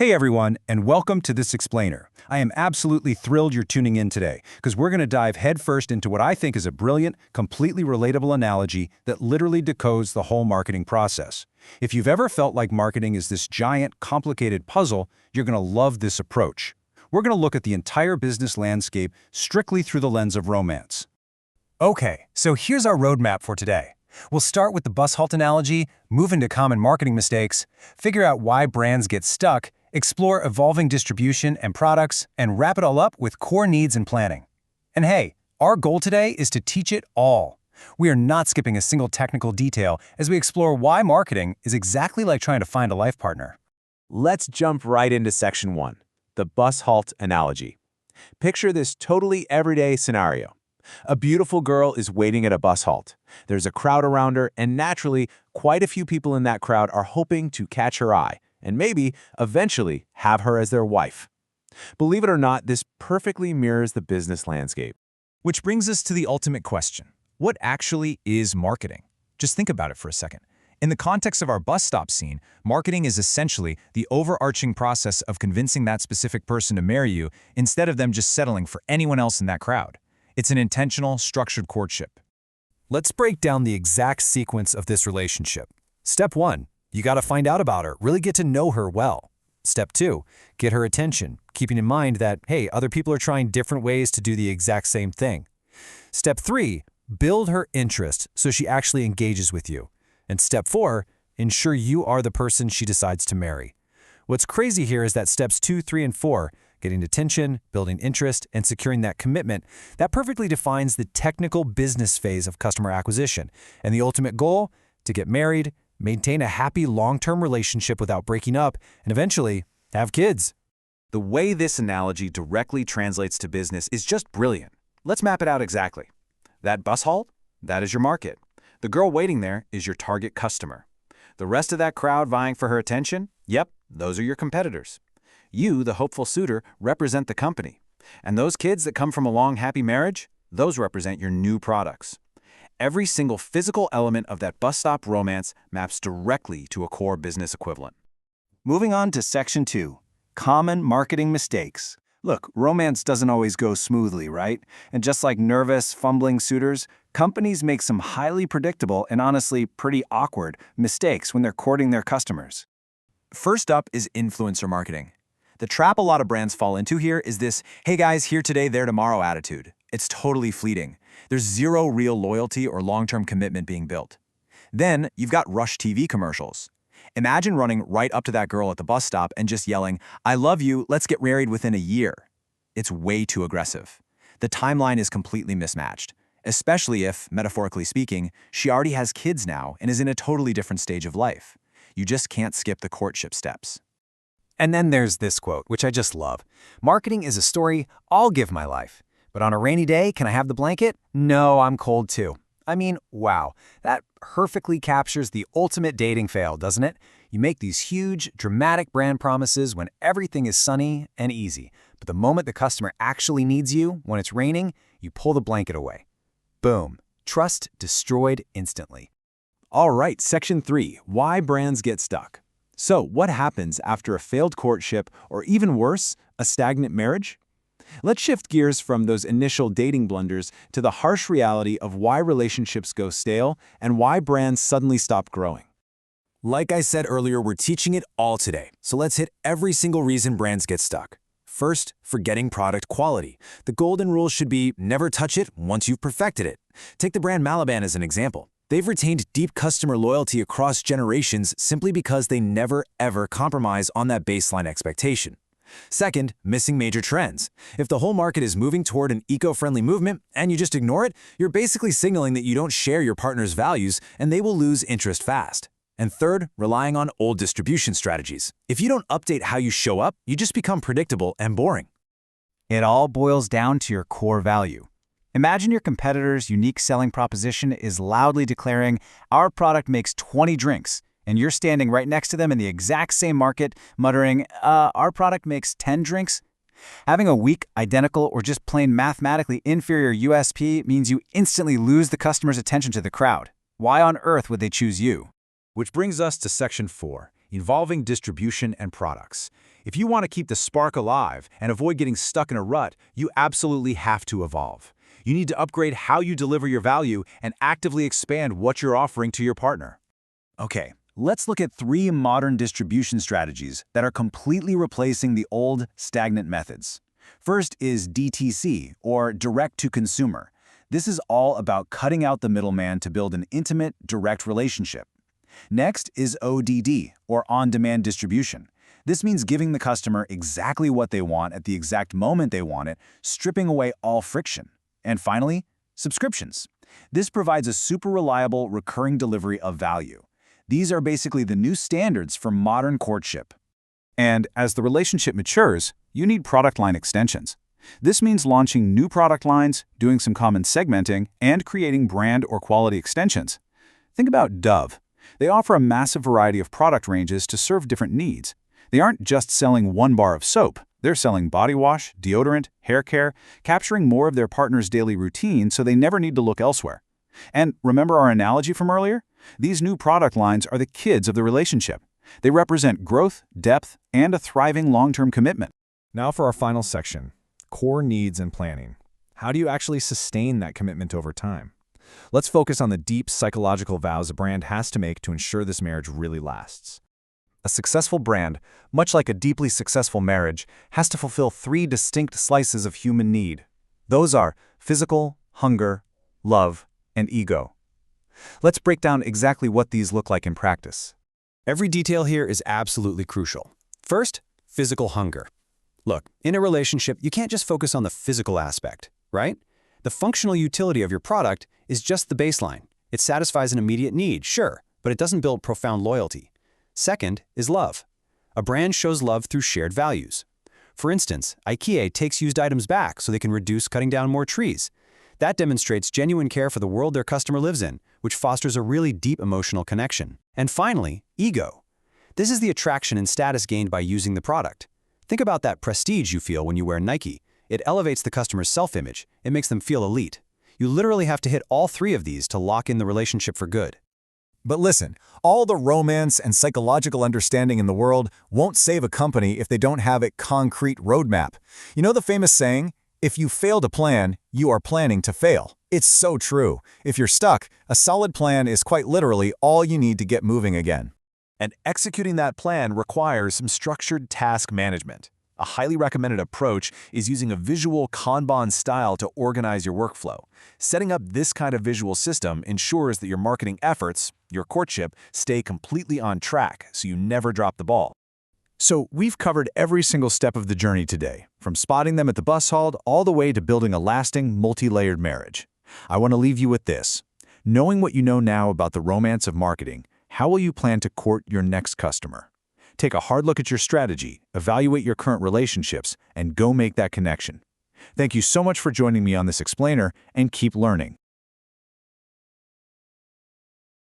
Hey everyone, and welcome to This Explainer. I am absolutely thrilled you're tuning in today, because we're going to dive headfirst into what I think is a brilliant, completely relatable analogy that literally decodes the whole marketing process. If you've ever felt like marketing is this giant, complicated puzzle, you're going to love this approach. We're going to look at the entire business landscape strictly through the lens of romance. Okay, so here's our roadmap for today. We'll start with the bus halt analogy, move into common marketing mistakes, figure out why brands get stuck, explore evolving distribution and products, and wrap it all up with core needs and planning. And hey, our goal today is to teach it all. We are not skipping a single technical detail as we explore why marketing is exactly like trying to find a life partner. Let's jump right into section 1, the bus halt analogy. Picture this totally everyday scenario. A beautiful girl is waiting at a bus halt. There's a crowd around her, and naturally, quite a few people in that crowd are hoping to catch her eye and maybe, eventually, have her as their wife. Believe it or not, this perfectly mirrors the business landscape. Which brings us to the ultimate question. What actually is marketing? Just think about it for a second. In the context of our bus stop scene, marketing is essentially the overarching process of convincing that specific person to marry you instead of them just settling for anyone else in that crowd. It's an intentional, structured courtship. Let's break down the exact sequence of this relationship. Step 1. You got to find out about her, really get to know her well. Step 2. Get her attention, keeping in mind that, hey, other people are trying different ways to do the exact same thing. Step 3. Build her interest so she actually engages with you. And Step 4. Ensure you are the person she decides to marry. What's crazy here is that steps 2, 3, and 4, getting attention, building interest, and securing that commitment, that perfectly defines the technical business phase of customer acquisition. And the ultimate goal? To get married, maintain a happy long-term relationship without breaking up, and eventually, have kids. The way this analogy directly translates to business is just brilliant. Let's map it out exactly. That bus halt? That is your market. The girl waiting there is your target customer. The rest of that crowd vying for her attention? Yep, those are your competitors. You, the hopeful suitor, represent the company. And those kids that come from a long, happy marriage? Those represent your new products. Every single physical element of that bus stop romance maps directly to a core business equivalent. Moving on to Section 2, Common Marketing Mistakes. Look, romance doesn't always go smoothly, right? And just like nervous, fumbling suitors, companies make some highly predictable and honestly pretty awkward mistakes when they're courting their customers. First up is influencer marketing. The trap a lot of brands fall into here is this, hey guys, here today, there tomorrow attitude. It's totally fleeting. There's zero real loyalty or long-term commitment being built. Then you've got Rush TV commercials. Imagine running right up to that girl at the bus stop and just yelling, I love you, let's get married within a year. It's way too aggressive. The timeline is completely mismatched, especially if, metaphorically speaking, she already has kids now and is in a totally different stage of life. You just can't skip the courtship steps. And then there's this quote, which I just love. Marketing is a story I'll give my life. But on a rainy day, can I have the blanket? No, I'm cold too. I mean, wow, that perfectly captures the ultimate dating fail, doesn't it? You make these huge, dramatic brand promises when everything is sunny and easy. But the moment the customer actually needs you, when it's raining, you pull the blanket away. Boom. Trust destroyed instantly. All right, Section 3, why brands get stuck. So, what happens after a failed courtship or even worse, a stagnant marriage? Let's shift gears from those initial dating blunders to the harsh reality of why relationships go stale and why brands suddenly stop growing. Like I said earlier, we're teaching it all today, so let's hit every single reason brands get stuck. First, forgetting product quality. The golden rule should be never touch it once you've perfected it. Take the brand Malaban as an example. They've retained deep customer loyalty across generations simply because they never, ever compromise on that baseline expectation. Second, missing major trends. If the whole market is moving toward an eco-friendly movement and you just ignore it, you're basically signaling that you don't share your partner's values and they will lose interest fast. And third, relying on old distribution strategies. If you don't update how you show up, you just become predictable and boring. It all boils down to your core value. Imagine your competitor's unique selling proposition is loudly declaring, our product makes 20 drinks, and you're standing right next to them in the exact same market, muttering, our product makes 10 drinks? Having a weak, identical, or just plain mathematically inferior USP means you instantly lose the customer's attention to the crowd. Why on earth would they choose you? Which brings us to Section 4, involving distribution and products. If you want to keep the spark alive and avoid getting stuck in a rut, you absolutely have to evolve. You need to upgrade how you deliver your value and actively expand what you're offering to your partner. Okay, let's look at 3 modern distribution strategies that are completely replacing the old, stagnant methods. First is DTC, or direct-to-consumer. This is all about cutting out the middleman to build an intimate, direct relationship. Next is ODD, or on-demand distribution. This means giving the customer exactly what they want at the exact moment they want it, stripping away all friction. And finally, subscriptions. This provides a super reliable, recurring delivery of value. These are basically the new standards for modern courtship. And as the relationship matures, you need product line extensions. This means launching new product lines, doing some common segmenting, and creating brand or quality extensions. Think about Dove. They offer a massive variety of product ranges to serve different needs. They aren't just selling one bar of soap. They're selling body wash, deodorant, hair care, capturing more of their partner's daily routine so they never need to look elsewhere. And remember our analogy from earlier? These new product lines are the kids of the relationship. They represent growth, depth, and a thriving long-term commitment. Now for our final section, core needs and planning. How do you actually sustain that commitment over time? Let's focus on the deep psychological vows a brand has to make to ensure this marriage really lasts. A successful brand, much like a deeply successful marriage, has to fulfill 3 distinct slices of human need. Those are physical, hunger, love, and ego. Let's break down exactly what these look like in practice. Every detail here is absolutely crucial. First, physical hunger. Look, in a relationship, you can't just focus on the physical aspect, right? The functional utility of your product is just the baseline. It satisfies an immediate need, sure, but it doesn't build profound loyalty. Second is love. A brand shows love through shared values. For instance, IKEA takes used items back so they can reduce cutting down more trees. That demonstrates genuine care for the world their customer lives in, which fosters a really deep emotional connection. And finally, ego. This is the attraction and status gained by using the product. Think about that prestige you feel when you wear Nike. It elevates the customer's self-image. It makes them feel elite. You literally have to hit all 3 of these to lock in the relationship for good. But listen, all the romance and psychological understanding in the world won't save a company if they don't have a concrete roadmap. You know the famous saying, if you fail to plan, you are planning to fail. It's so true. If you're stuck, a solid plan is quite literally all you need to get moving again. And executing that plan requires some structured task management. A highly recommended approach is using a visual Kanban style to organize your workflow. Setting up this kind of visual system ensures that your marketing efforts, your courtship, stay completely on track so you never drop the ball. So we've covered every single step of the journey today, from spotting them at the bus halt all the way to building a lasting, multi-layered marriage. I want to leave you with this. Knowing what you know now about the romance of marketing, how will you plan to court your next customer? Take a hard look at your strategy, evaluate your current relationships, and go make that connection. Thank you so much for joining me on this explainer, and keep learning.